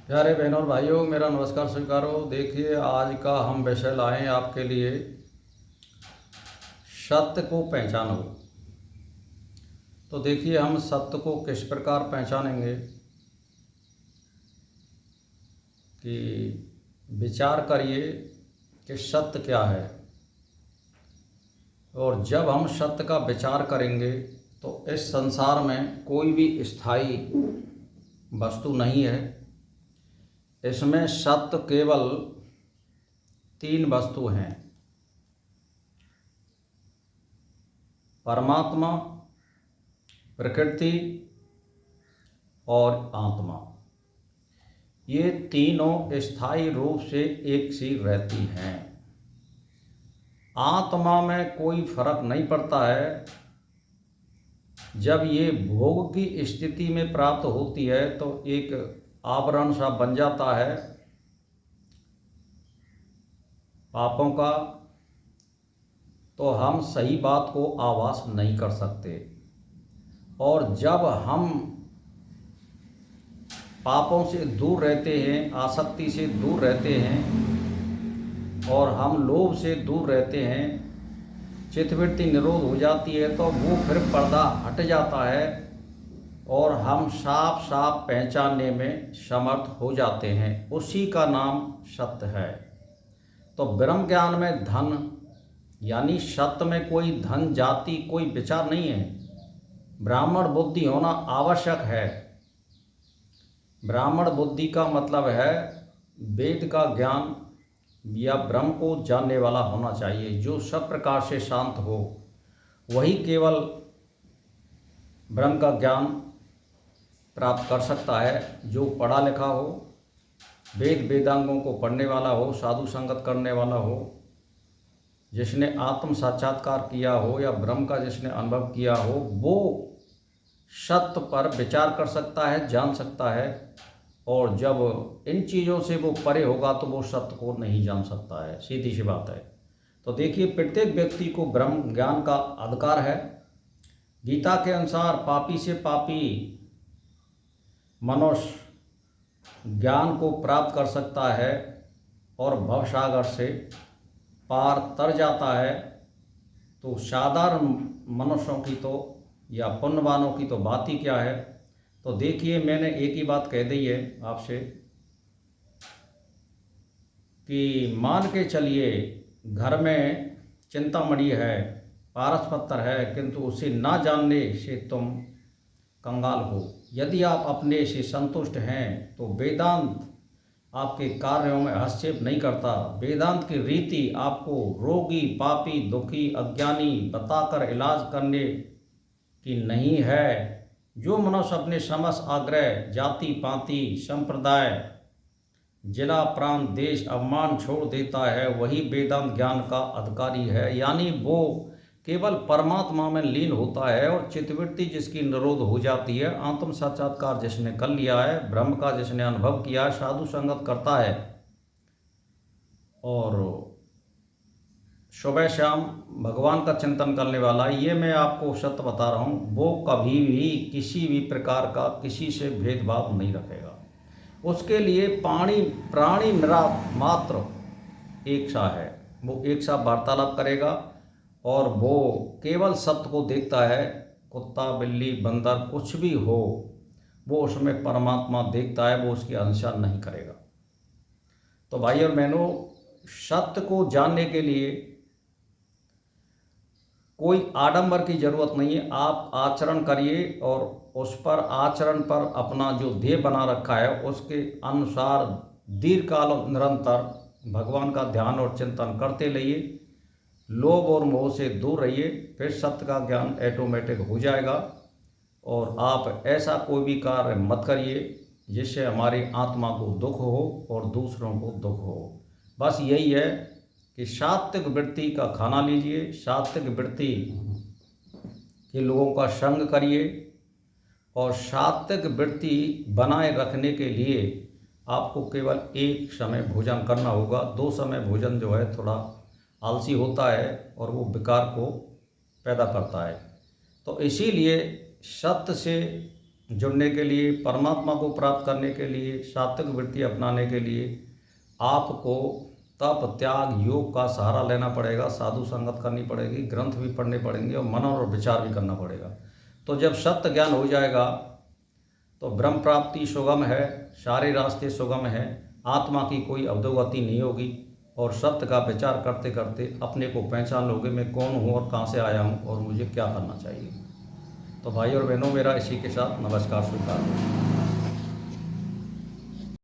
प्यारे बहनों और भाइयों, मेरा नमस्कार स्वीकारो। देखिए, आज का हम विषय लाए हैं आपके लिए, सत्य को पहचानो। तो देखिए, हम सत्य को किस प्रकार पहचानेंगे कि विचार करिए कि सत्य क्या है। और जब हम सत्य का विचार करेंगे तो इस संसार में कोई भी स्थायी वस्तु नहीं है। इसमें सत्य केवल 3 वस्तु हैं: परमात्मा, प्रकृति और आत्मा। ये तीनों स्थायी रूप से एक सी रहती हैं। आत्मा में कोई फर्क नहीं पड़ता है। जब ये भोग की स्थिति में प्राप्त होती है तो एक आवरण सा बन जाता है पापों का, तो हम सही बात को आभास नहीं कर सकते। और जब हम पापों से दूर रहते हैं, आसक्ति से दूर रहते हैं और हम लोभ से दूर रहते हैं, चित्तवृत्ति निरोध हो जाती है, तो वो फिर पर्दा हट जाता है और हम साफ साफ पहचानने में समर्थ हो जाते हैं। उसी का नाम सत्य है। तो ब्रह्म ज्ञान में धन यानी सत्य में कोई धन जाति कोई विचार नहीं है। ब्राह्मण बुद्धि होना आवश्यक है। ब्राह्मण बुद्धि का मतलब है वेद का ज्ञान या ब्रह्म को जानने वाला होना चाहिए, जो सब प्रकार से शांत हो। वही केवल ब्रह्म का ज्ञान प्राप्त कर सकता है। जो पढ़ा लिखा हो, वेद वेदांगों को पढ़ने वाला हो, साधु संगत करने वाला हो, जिसने आत्म साक्षात्कार किया हो या ब्रह्म का जिसने अनुभव किया हो, वो सत्य पर विचार कर सकता है, जान सकता है। और जब इन चीज़ों से वो परे होगा तो वो सत्य को नहीं जान सकता है। सीधी सी बात है। तो देखिए, प्रत्येक व्यक्ति को ब्रह्म ज्ञान का अधिकार है। गीता के अनुसार पापी से पापी मनुष्य ज्ञान को प्राप्त कर सकता है और भवसागर से पार तर जाता है। तो साधारण मनुष्यों की तो या पुण्यवानों की तो बात ही क्या है। तो देखिए, मैंने एक ही बात कह दी है आपसे कि मान के चलिए घर में चिंतामणि है, पारस पत्थर है, किंतु उसे ना जानने से तुम कंगाल हो। यदि आप अपने से संतुष्ट हैं तो वेदांत आपके कार्यों में हस्तक्षेप नहीं करता। वेदांत की रीति आपको रोगी, पापी, दुखी, अज्ञानी बताकर इलाज करने की नहीं है। जो मनुष्य अपने समस्त आग्रह, जाति पाति, संप्रदाय, जिला, प्रांत, देश, अवमान छोड़ देता है, वही वेदांत ज्ञान का अधिकारी है। यानी वो केवल परमात्मा में लीन होता है और चित्तवृत्ति जिसकी निरोध हो जाती है। आत्म साक्षात्कार जिसने कर लिया है, ब्रह्म का जिसने अनुभव किया है, साधु संगत करता है और सुबह शाम भगवान का चिंतन करने वाला, ये मैं आपको सत्य बता रहा हूँ, वो कभी भी किसी भी प्रकार का किसी से भेदभाव नहीं रखेगा। उसके लिए प्राणी मेरा मात्र एक सा है। वो एक सा वार्तालाप करेगा और वो केवल सत्य को देखता है। कुत्ता, बिल्ली, बंदर कुछ भी हो, वो उसमें परमात्मा देखता है, वो उसकी अनुसरण नहीं करेगा। तो भाई और बहनों, सत्य को जानने के लिए कोई आडंबर की जरूरत नहीं है। आप आचरण करिए और उस पर आचरण पर अपना जो ध्येय बना रखा है उसके अनुसार दीर्घकाल निरंतर भगवान का ध्यान और चिंतन करते रहिए। लोभ और मोह से दूर रहिए, फिर सत्य का ज्ञान ऑटोमेटिक हो जाएगा। और आप ऐसा कोई भी कार्य मत करिए जिससे हमारी आत्मा को दुख हो और दूसरों को दुख हो। बस यही है कि सात्विक वृत्ति का खाना लीजिए, सात्विक वृत्ति के लोगों का संग करिए। और सात्विक वृत्ति बनाए रखने के लिए आपको केवल एक समय भोजन करना होगा। 2 समय भोजन जो है थोड़ा आलसी होता है और वो विकार को पैदा करता है। तो इसीलिए सत्य से जुड़ने के लिए, परमात्मा को प्राप्त करने के लिए, सात्विक वृत्ति अपनाने के लिए आपको तप, त्याग, योग का सहारा लेना पड़ेगा, साधु संगत करनी पड़ेगी, ग्रंथ भी पढ़ने पड़ेंगे और मनन और विचार भी करना पड़ेगा। तो जब सत्य ज्ञान हो जाएगा तो ब्रह्म प्राप्ति सुगम है, सारे रास्ते सुगम हैं, आत्मा की कोई अधोगति नहीं होगी और सत्य का विचार करते करते अपने को पहचान लोगे मैं कौन हूँ और कहाँ से आया हूँ और मुझे क्या करना चाहिए। तो भाई और बहनों, मेरा इसी के साथ नमस्कार स्वीकार हो।